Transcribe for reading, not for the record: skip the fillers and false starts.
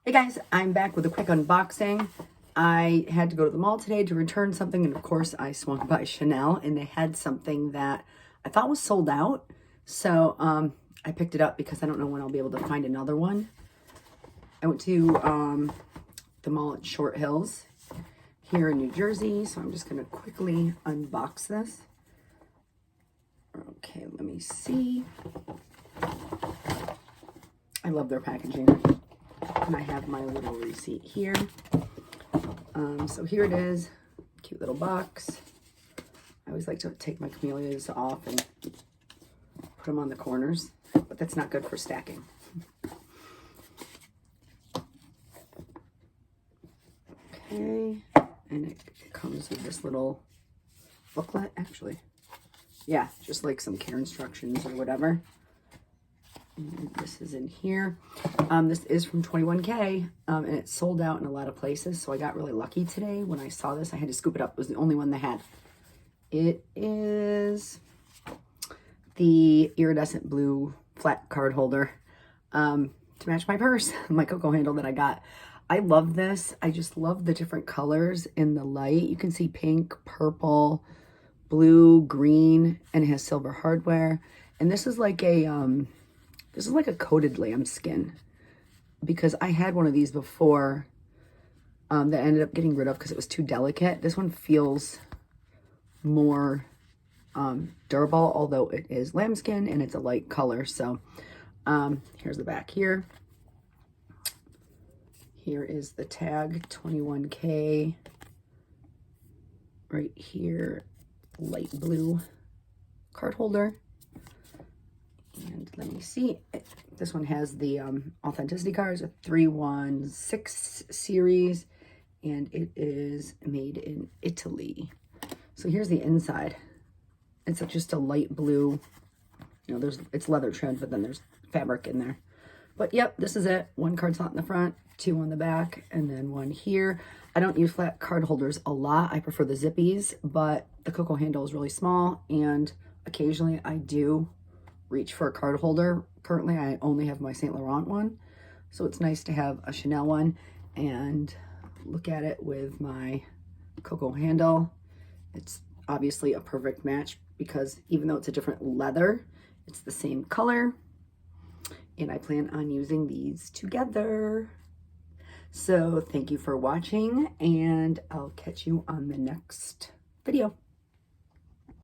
Hey guys, I'm back with a quick unboxing. I had to go to the mall today to return something, and of course I swung by Chanel and they had something that I thought was sold out. So I picked it up because I don't know when I'll be able to find another one. I went to the mall at Short Hills here in New Jersey, so I'm just going to quickly unbox this. Okay, let me see. I love their packaging. And I have my little receipt here. So here it is. Cute little box. I always like to take my camellias off and put them on the corners, but that's not good for stacking. Okay, and it comes with this little booklet, actually. Yeah, just like some care instructions or whatever. And this is in here. This is from 21K, and it's sold out in a lot of places, so I got really lucky today. When I saw this, I had to scoop it up. It was the only one they had. It is the iridescent blue flat card holder to match my purse, my cocoa handle that I got. I love this. I just love the different colors in the light. You can see pink, purple, blue, green, and it has silver hardware. And this is like a coated lambskin, because I had one of these before that I ended up getting rid of because it was too delicate. This one feels more durable, although it is lambskin and it's a light color. So here's the back here. Here is the tag, 21K. Right here, light blue card holder. And let me see. This one has the authenticity cards, a 316 series, and it is made in Italy. So here's the inside. It's just a light blue. You know, it's leather trimmed, but then there's fabric in there. But yep, this is it. One card slot in the front, two on the back, and then one here. I don't use flat card holders a lot. I prefer the zippies, but the cocoa handle is really small, and occasionally I do reach for a card holder. Currently, I only have my Saint Laurent one, so it's nice to have a Chanel one and look at it with my cocoa handle. It's obviously a perfect match because even though it's a different leather, it's the same color, and I plan on using these together. So thank you for watching, and I'll catch you on the next video.